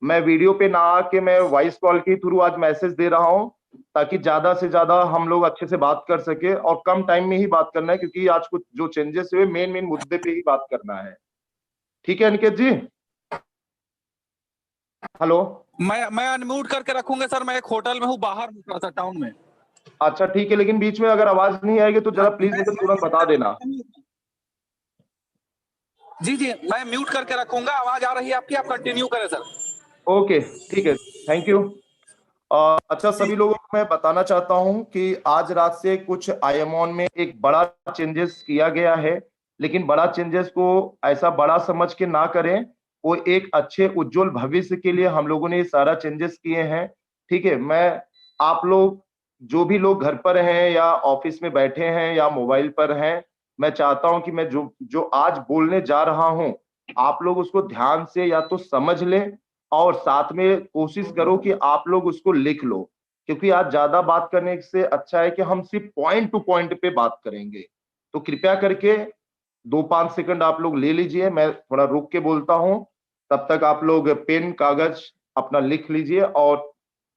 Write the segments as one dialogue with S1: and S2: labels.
S1: मैं वीडियो पे ना आके मैं वॉइस कॉल के थ्रू आज मैसेज दे रहा हूँ, ताकि ज्यादा से ज्यादा हम लोग अच्छे से बात कर सके, और कम टाइम में ही बात करना है, क्योंकि आज कुछ जो चेंजेस हुए मेन मेन मुद्दे पे ही बात करना है। ठीक है अनिकेत जी? हेलो।
S2: मैं अनम्यूट करके रखूंगा सर, मैं एक होटल में हूँ, बाहर हूँ थोड़ा सा टाउन में।
S1: अच्छा ठीक है, लेकिन बीच में अगर आवाज नहीं आएगी तो जरा प्लीज मुझे तुरंत बता देना।
S2: जी जी, मैं म्यूट करके रखूंगा। आवाज आ रही है आपकी, आप कंटिन्यू करें सर।
S1: ओके ठीक है, थैंक यू। अच्छा, सभी लोगों को मैं बताना चाहता हूं कि आज रात से कुछ आईएमओन में एक बड़ा चेंजेस किया गया है, लेकिन बड़ा चेंजेस को ऐसा बड़ा समझ के ना करें। वो एक अच्छे उज्जवल भविष्य के लिए हम लोगों ने ये सारा चेंजेस किए हैं। ठीक है, मैं आप लोग जो भी लोग घर पर हैं या ऑफिस में बैठे हैं या मोबाइल पर हैं, मैं चाहता हूं कि मैं जो जो आज बोलने जा रहा हूं, आप लोग उसको ध्यान से या तो समझ लें, और साथ में कोशिश करो कि आप लोग उसको लिख लो, क्योंकि आज ज्यादा बात करने से अच्छा है कि हम सिर्फ पॉइंट टू पॉइंट पे बात करेंगे। तो कृपया करके 2-5 सेकंड आप लोग ले लीजिए, मैं थोड़ा रुक के बोलता हूं, तब तक आप लोग पेन कागज अपना लिख लीजिए, और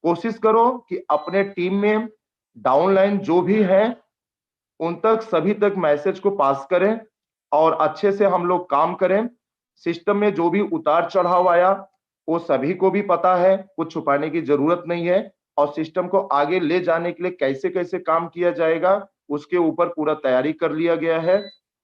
S1: कोशिश करो कि अपने टीम में डाउनलाइन जो भी है उन तक सभी तक मैसेज को पास करें, और अच्छे से हम लोग काम करें। सिस्टम में जो भी उतार चढ़ाव आया वो सभी को भी पता है, कुछ छुपाने की जरूरत नहीं है, और सिस्टम को आगे ले जाने के लिए कैसे कैसे काम किया जाएगा उसके ऊपर पूरा तैयारी कर लिया गया है।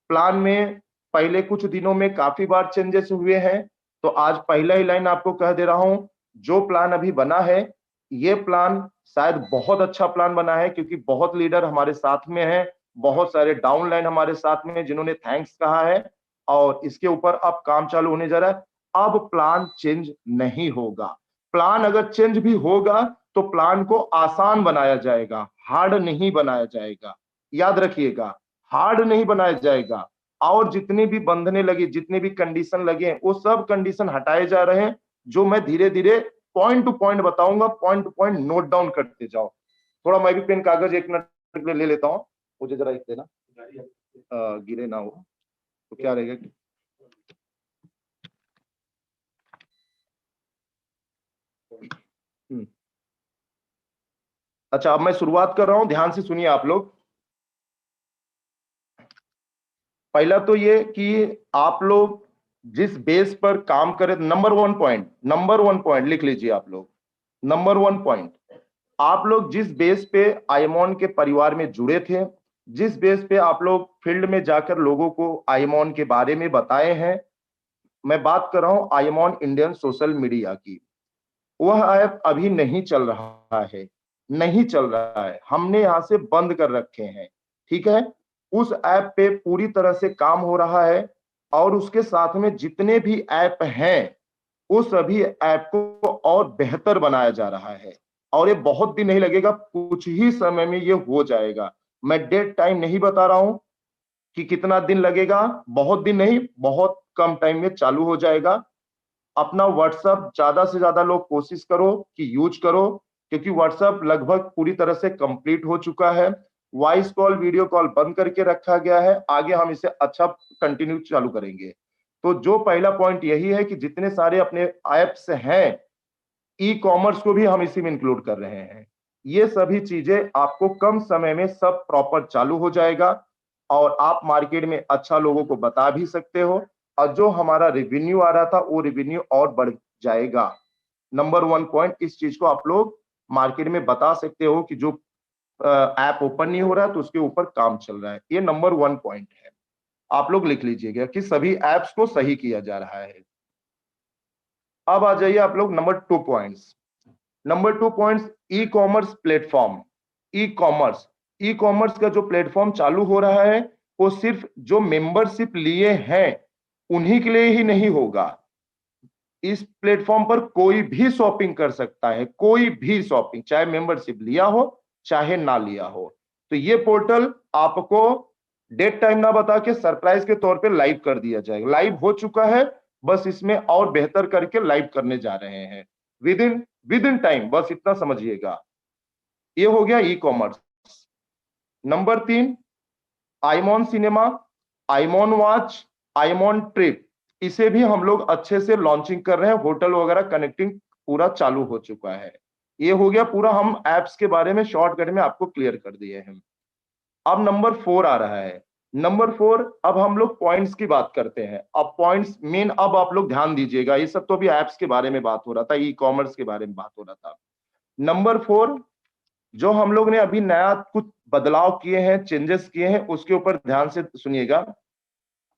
S1: प्लान में पहले कुछ दिनों में काफी बार चेंजेस हुए हैं, तो आज पहला ही लाइन आपको कह दे रहा हूं, जो प्लान अभी बना है ये प्लान शायद बहुत अच्छा प्लान बना है, क्योंकि बहुत लीडर हमारे साथ में हैं, बहुत सारे डाउनलाइन हमारे साथ में जिन्होंने थैंक्स कहा है, और इसके ऊपर अब काम चालू होने जा रहा है। अब प्लान चेंज नहीं होगा। प्लान अगर चेंज भी होगा तो प्लान को आसान बनाया जाएगा, हार्ड नहीं बनाया जाएगा। याद रखिएगा, हार्ड नहीं बनाया जाएगा। और जितनी भी बंधने लगी, जितने भी कंडीशन लगे हैं, वो सब कंडीशन हटाए जा रहे हैं, जो मैं धीरे धीरे पॉइंट टू पॉइंट बताऊंगा। Point two point note down करते जाओ। थोड़ा मैं भी पेन कागज 1 मिनट के लिए ले लेता हूं, मुझे जरा एक देना, गिरे ना हो तो क्या रहेगा कि... अच्छा, अब मैं शुरुआत कर रहा हूं, ध्यान से सुनिए आप लोग। पहला तो ये कि आप लोग जिस बेस पर काम करें, नंबर वन पॉइंट लिख लीजिए आप लोग। नंबर वन पॉइंट, आप लोग जिस बेस पे आईमॉन के परिवार में जुड़े थे, जिस बेस पे आप लोग फील्ड में जाकर लोगों को आईमॉन के बारे में बताए हैं, मैं बात कर रहा हूं आईमॉन इंडियन सोशल मीडिया की। वह ऐप अभी नहीं चल रहा है, नहीं चल रहा है, हमने यहां से बंद कर रखे हैं। ठीक है, उस ऐप पे पूरी तरह से काम हो रहा है, और उसके साथ में जितने भी ऐप हैं वो सभी ऐप को और बेहतर बनाया जा रहा है, और ये बहुत दिन नहीं लगेगा, कुछ ही समय में ये हो जाएगा। मैं डेट टाइम नहीं बता रहा हूं कि कितना दिन लगेगा, बहुत दिन नहीं, बहुत कम टाइम में चालू हो जाएगा। अपना व्हाट्सएप ज्यादा से ज्यादा लोग कोशिश करो कि यूज करो, क्योंकि व्हाट्सएप लगभग पूरी तरह से कंप्लीट हो चुका है। वॉइस कॉल वीडियो कॉल बंद करके रखा गया है, आगे हम इसे अच्छा कंटिन्यू चालू करेंगे। तो जो पहला पॉइंट यही है कि जितने सारे अपने ऐप्स हैं, ई कॉमर्स को भी हम इसी में इंक्लूड कर रहे हैं। ये सभी चीजें आपको कम समय में सब प्रॉपर चालू हो जाएगा, और आप मार्केट में अच्छा लोगों को बता भी सकते हो, और जो हमारा रेवेन्यू आ रहा था वो रेवेन्यू और बढ़ जाएगा। नंबर वन पॉइंट, इस चीज को आप लोग मार्केट में बता सकते हो कि जो ऐप ओपन नहीं हो रहा है तो उसके ऊपर काम चल रहा है। ये नंबर वन पॉइंट है, आप लोग लिख लीजिएगा कि सभी एप्स को सही किया जा रहा है। अब आ जाइए आप लोग number 2 points, e commerce platform. E commerce का जो प्लेटफॉर्म चालू हो रहा है वो सिर्फ जो मेंबरशिप लिए हैं उन्हीं के लिए ही नहीं होगा। इस प्लेटफॉर्म पर कोई भी शॉपिंग कर सकता है, कोई भी शॉपिंग, चाहे मेंबरशिप लिया हो चाहे ना लिया हो। तो ये पोर्टल आपको डेट टाइम ना बता के सरप्राइज के तौर पे लाइव कर दिया जाएगा। लाइव हो चुका है, बस इसमें और बेहतर करके लाइव करने जा रहे हैं विद इन टाइम, बस इतना समझिएगा। ये हो गया e commerce. Number 3, iMon cinema, iMon watch, iMon trip, इसे भी हम लोग अच्छे से लॉन्चिंग कर रहे हैं, होटल वगैरह कनेक्टिंग पूरा चालू हो चुका है। ये हो गया पूरा, हम एप्स के बारे में शॉर्टकट में आपको क्लियर कर दिए हैं। अब नंबर 4 आ रहा है। नंबर 4, अब हम लोग पॉइंट्स की बात करते हैं। अब पॉइंट्स मेन, अब आप लोग ध्यान दीजिएगा, ये सब तो अभी एप्स के बारे में बात हो रहा था, ई कॉमर्स के बारे में बात हो रहा था। नंबर 4, जो हम लोग ने अभी नया कुछ बदलाव किए हैं, चेंजेस किए हैं, उसके ऊपर ध्यान से सुनिएगा।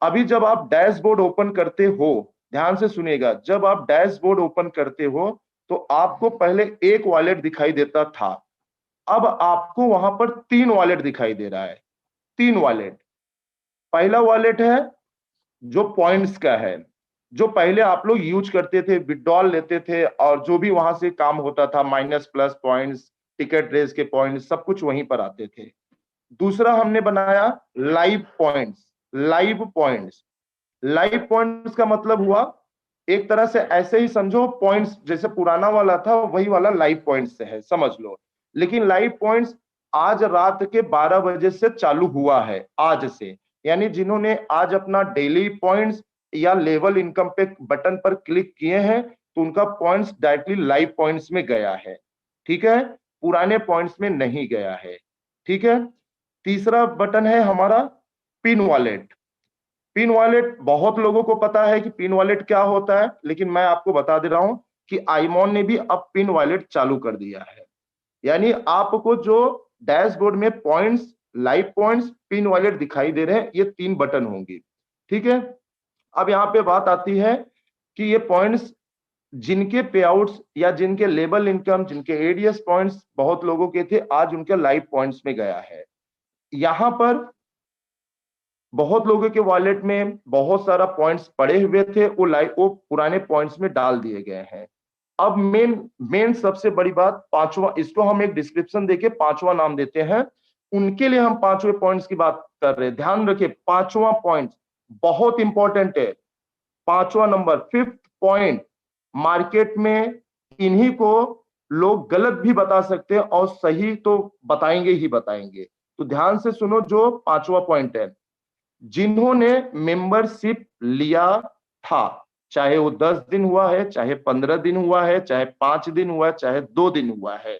S1: अभी जब आप डैशबोर्ड ओपन करते हो, ध्यान से सुनिएगा, जब आप डैशबोर्ड ओपन करते हो तो आपको पहले एक वॉलेट दिखाई देता था, अब आपको वहां पर 3 वॉलेट दिखाई दे रहा है। 3 वॉलेट। पहला वॉलेट है जो पॉइंट्स का है, जो पहले आप लोग यूज करते थे, विड्रॉल लेते थे और जो भी वहां से काम होता था, minus plus points, ticket raise के पॉइंट्स, सब कुछ वहीं पर आते थे। दूसरा हमने बनाया live points. Live points, live points का मतलब हुआ एक तरह से ऐसे ही समझो, पॉइंट्स जैसे पुराना वाला था वही वाला लाइव पॉइंट्स से है, समझ लो। लेकिन लाइव पॉइंट्स आज रात के 12 बजे से चालू हुआ है, आज से। यानी जिन्होंने आज अपना डेली पॉइंट्स या लेवल इनकम पे बटन पर क्लिक किए हैं तो उनका पॉइंट्स डायरेक्टली लाइव पॉइंट्स में गया है। ठीक है, पुराने पॉइंट्स में नहीं गया है। ठीक है। तीसरा बटन है हमारा पिन वॉलेट। पिन वॉलेट बहुत लोगों को पता है कि पिन वॉलेट क्या होता है, लेकिन मैं आपको बता दे रहा हूं कि आईमॉन ने भी अब पिन वॉलेट चालू कर दिया है। यानी आपको जो डैशबोर्ड में points, live points, pin wallet दिखाई दे रहे हैं, ये 3 बटन होंगे। ठीक है। अब यहां पे बात आती है कि ये पॉइंट्स जिनके पे आउट्स या जिनके लेबल इनकम, जिनके एडीएस पॉइंट्स बहुत लोगों के थे, आज उनके लाइव पॉइंट्स में गया है। यहां पर बहुत लोगों के वॉलेट में बहुत सारा पॉइंट्स पड़े हुए थे, वो पुराने पॉइंट्स में डाल दिए गए हैं। अब मेन मेन सबसे बड़ी बात, पांचवा, इसको हम एक डिस्क्रिप्शन देके पांचवा नाम देते हैं, उनके लिए हम पांचवें पॉइंट्स की बात कर रहे हैं। ध्यान रखिए, पांचवा पॉइंट बहुत इंपॉर्टेंट है। पांचवा नंबर, 5th पॉइंट, मार्केट में इन्हीं को लोग गलत भी बता सकते हैं और सही तो बताएंगे ही बताएंगे। तो ध्यान से सुनो, जो पांचवा पॉइंट है, जिन्होंने मेंबरशिप लिया था, चाहे वो 10 दिन हुआ है, चाहे 15 दिन हुआ है, चाहे 5 दिन हुआ है, चाहे 2 दिन हुआ है,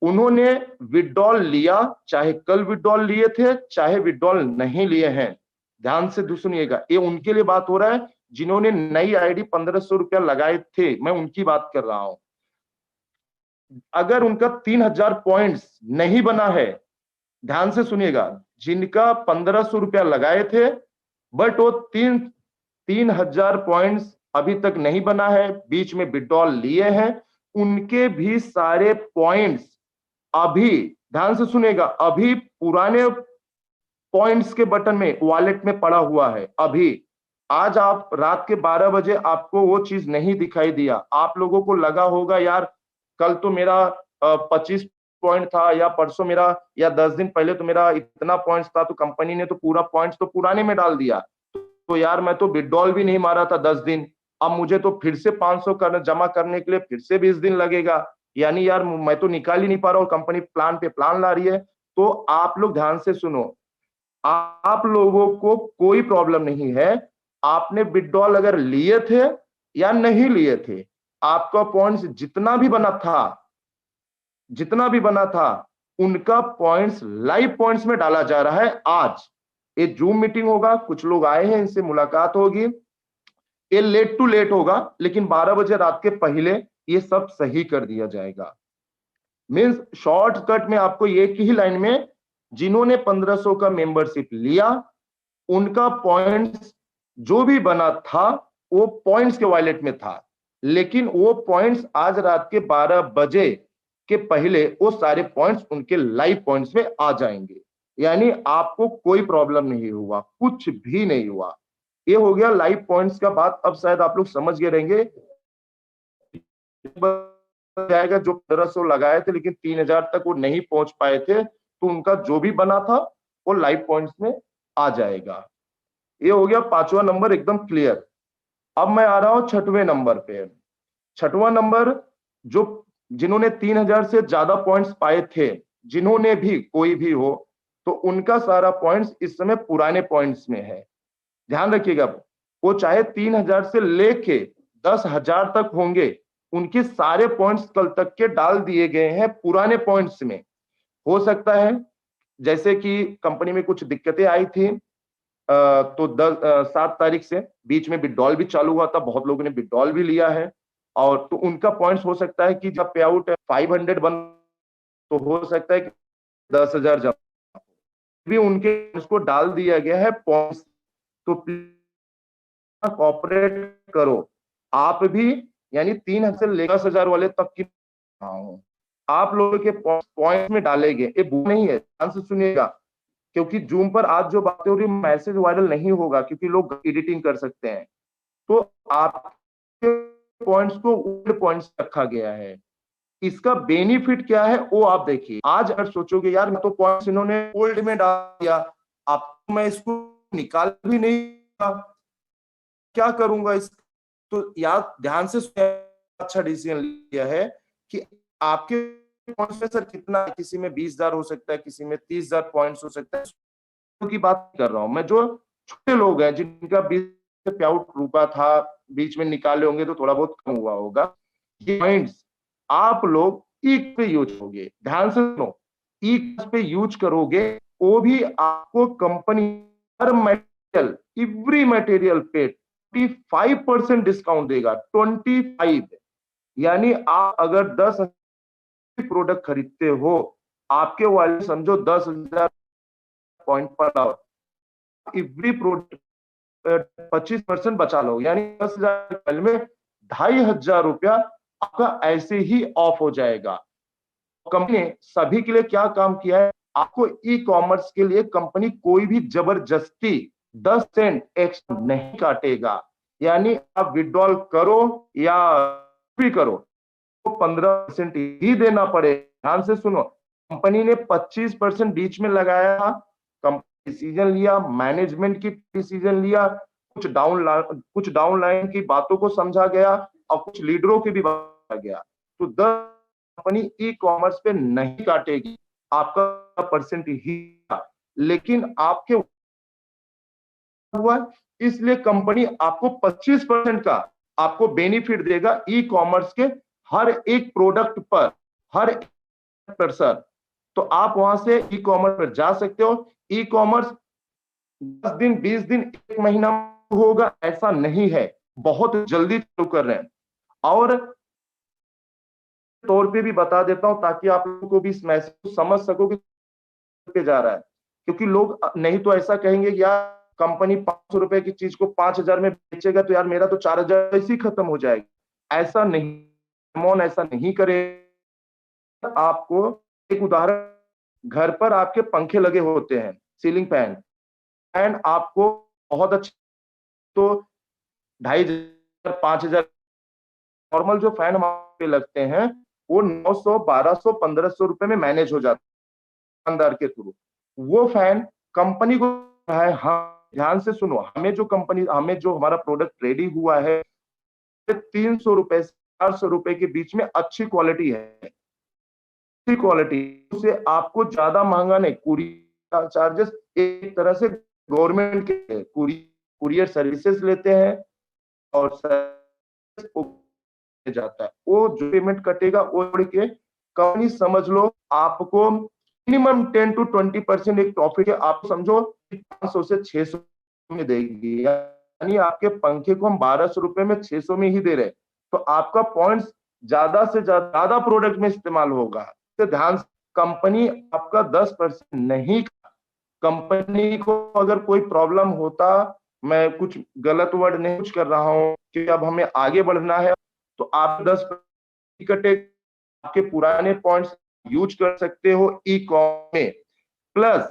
S1: उन्होंने विड्रॉल लिया, चाहे कल विड्रॉल लिए थे, चाहे विड्रॉल नहीं लिए हैं, ध्यान से सुनिएगा, ये उनके लिए बात हो रहा है जिन्होंने नई आईडी 1500 रुपया लगाए थे, मैं उनकी बात कर रहा हूं। अगर उनका 3000 पॉइंट्स नहीं बना है, ध्यान से सुनिएगा, जिनका 1500 रुपया लगाए थे बट वो 3000 पॉइंट्स अभी तक नहीं बना है, बीच में विड्रॉल लिए हैं, उनके भी सारे पॉइंट्स अभी, ध्यान से सुनिएगा, अभी पुराने पॉइंट्स के बटन में वॉलेट में पड़ा हुआ है। अभी आज आप रात के 12 बजे आपको वो चीज नहीं दिखाई दिया, आप लोगों को लगा होगा यार कल तो मेरा 25 पॉइंट था, या परसों मेरा, या 10 दिन पहले तो मेरा इतना पॉइंट्स था, तो कंपनी ने तो पूरा पॉइंट्स तो पुराने में डाल दिया, तो यार मैं तो विड्रॉल भी नहीं मारा था 10 दिन, अब मुझे तो फिर से 500 जमा करने के लिए फिर से 20 दिन लगेगा, यानी यार मैं तो निकाल ही नहीं पा रहा हूँ, कंपनी प्लान पे प्लान ला रही है। तो आप लोग ध्यान से सुनो, आप लोगों को कोई प्रॉब्लम नहीं है, आपने विड्रॉल अगर लिए थे या नहीं लिए थे, आपका पॉइंट्स जितना भी बना था, जितना भी बना था, उनका पॉइंट्स लाइव पॉइंट्स में डाला जा रहा है। आज ये जूम मीटिंग होगा, कुछ लोग आए हैं, इनसे मुलाकात होगी, ये लेट टू लेट होगा, लेकिन 12 बजे रात के पहले ये सब सही कर दिया जाएगा। मींस शॉर्टकट में आपको एक ही लाइन में, जिन्होंने 1500 का मेंबरशिप लिया, उनका पॉइंट्स जो भी बना था वो पॉइंट्स के वॉलेट में था, लेकिन वो पॉइंट्स आज रात के 12 बजे के पहले वो सारे पॉइंट्स उनके लाइव पॉइंट्स में आ जाएंगे। यानी आपको कोई प्रॉब्लम नहीं हुआ, कुछ भी नहीं हुआ। ये हो गया लाइव पॉइंट्स का बात। अब शायद आप लोग समझ गए रहेंगे, जाएगा जो 1500 लगाए थे लेकिन 3000 तक वो नहीं पहुंच पाए थे, तो उनका जो भी बना था वो लाइव पॉइंट्स में आ जाएगा। ये हो गया पांचवा नंबर, एकदम क्लियर। अब मैं आ रहा हूं छठवें नंबर पे। छठवां नंबर, जो जिन्होंने 3000 से ज्यादा पॉइंट्स पाए थे, जिन्होंने भी, कोई भी हो, तो उनका सारा पॉइंट्स इस समय पुराने पॉइंट्स में है। ध्यान रखिएगा, वो चाहे 3,000 से लेके 10,000 तक होंगे, उनके सारे पॉइंट्स कल तक के डाल दिए गए हैं पुराने पॉइंट्स में। हो सकता है जैसे कि कंपनी में कुछ दिक्कतें आई थी, तो 7 तारीख से बीच में विड्रॉल भी चालू हुआ था, बहुत लोगों ने विड्रॉल भी लिया है, और तो उनका पॉइंट्स हो सकता है कि जब पे आउट 500 बन, तो हो सकता है कि 10,000 जमा भी उनके उसको डाल दिया गया है पॉइंट्स। तो कॉपरेट करो आप भी, यानी 3,000 से लेकर 10,000 वाले तक की आप लोगों के पॉइंट में डालेंगे, ये बुक नहीं है, ध्यान से सुनिएगा, क्योंकि जूम पर आज जो बातें हो रही मैसेज वायरल नहीं होगा, क्योंकि लोग एडिटिंग कर सकते हैं। तो आपके पॉइंट्स को ओल्ड पॉइंट्स रखा गया है। इसका बेनिफिट क्या है वो आप देखिए। आज अगर सोचोगे यार मैं तो पॉइंट्स इन्होंने ओल्ड में डाल दिया, अब मैं इसको निकाल भी नहीं, क्या करूंगा इस, तो यार ध्यान से अच्छा डिसीजन लिया है कि आपके पॉइंट्स में सर कितना, किसी में 20,000 हो सकता है, किसी में 30,000 पॉइंट्स हो सकता है, की बात कर रहा हूं मैं। जो छोटे लोग हैं जिनका 20 पे आउट रुका था, बीच में निकाले होंगे तो थोड़ा बहुत कम हुआ होगा, ये पॉइंट्स आप लोग ई पे यूज होगे, ध्यान से सुनो, ई पे यूज करोगे, वो भी आपको कंपनी हर मटेरियल, एवरी मटेरियल पे 25% डिस्काउंट देगा। 25, यानी आप अगर 10 प्रोडक्ट खरीदते हो, आपके वाले समझो 10,000 point per hour, every product 25% बचा लो, यानी 10,000 में 2,500 रुपया आपका ऐसे ही ऑफ हो जाएगा। कंपनी ने सभी के लिए क्या काम किया है, आपको ई कॉमर्स के लिए कंपनी कोई भी जबरदस्ती 10 सेंट एक्स्ट्रा नहीं काटेगा, यानी आप विड्रॉल करो या भी करो तो 15% ही देना पड़े। ध्यान से सुनो, कंपनी ने 25% बीच में लगाया था, कंपनी डिसीजन लिया, मैनेजमेंट की डिसीजन लिया, कुछ डाउनलाइन की बातों को समझा गया और कुछ लीडरों की भी बताया गया। तो 10 कंपनी ई कॉमर्स पे नहीं काटेगी, आपका परसेंट ही, लेकिन आपके हुआ, इसलिए कंपनी आपको 25% का आपको बेनिफिट देगा ई कॉमर्स के हर एक प्रोडक्ट पर, हर एक पर सर। तो आप वहां से ई कॉमर्स पर जा सकते हो। ई कॉमर्स 10 दिन, 20 दिन, 1 महीना होगा ऐसा नहीं है, बहुत जल्दी शुरू कर रहे हैं। और तौर पे भी बता देता हूं ताकि आप लोगों को भी इस मैसेज को समझ सको कि जा रहा है, क्योंकि लोग नहीं तो ऐसा कहेंगे यार कंपनी 500 रुपए की चीज को 5,000 में बेचेगा तो यार मेरा तो 4,000 ऐसे ही खत्म हो जाएगा। ऐसा नहीं, मौन ऐसा नहीं करे। आपको एक उदाहरण, घर पर आपके पंखे लगे होते हैं, सीलिंग फैन, एंड आपको बहुत अच्छे तो 2,500 5,000 नॉर्मल जो फैन हमारे लगते हैं वो 900 1,200 1,500 रुपए में मैनेज हो जाता है दुकानदार के थ्रू। वो फैन कंपनी को है, हाँ ध्यान से सुनो, हमें जो कंपनी, हमें जो हमारा प्रोडक्ट रेडी हुआ है 300 रुपए से 400 रुपए के बीच में अच्छी क्वालिटी है, अच्छी क्वालिटी से आपको ज्यादा महंगा नहीं। कुरियर चार्जेस एक तरह से गवर्नमेंट के कुरियर सर्विसेज लेते हैं और जाता है, वो जो पेमेंट कटेगा वो के कंपनी समझ लो आपको मिनिमम 10 to 20% एक प्रॉफिट है, आप समझो 500 से 600 में देगी, यानी आपके पंखे को हम 1,200 रुपए में 600 में ही दे रहे, तो आपका पॉइंट्स ज्यादा से ज्यादा प्रोडक्ट में इस्तेमाल होगा। तो ध्यान, कंपनी आपका 10% नहीं, कंपनी को अगर कोई प्रॉब्लम होता, मैं कुछ गलत वर्ड नहीं कुछ कर रहा हूं कि अब हमें आगे बढ़ना है, तो आप 10 कटे आपके पुराने पॉइंट्स यूज कर सकते हो ई कॉमर्स में। प्लस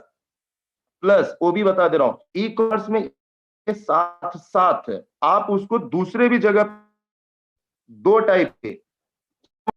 S1: प्लस वो भी बता दे रहा हूं, ई कॉमर्स में साथ साथ आप उसको दूसरे भी जगह, 2 टाइप के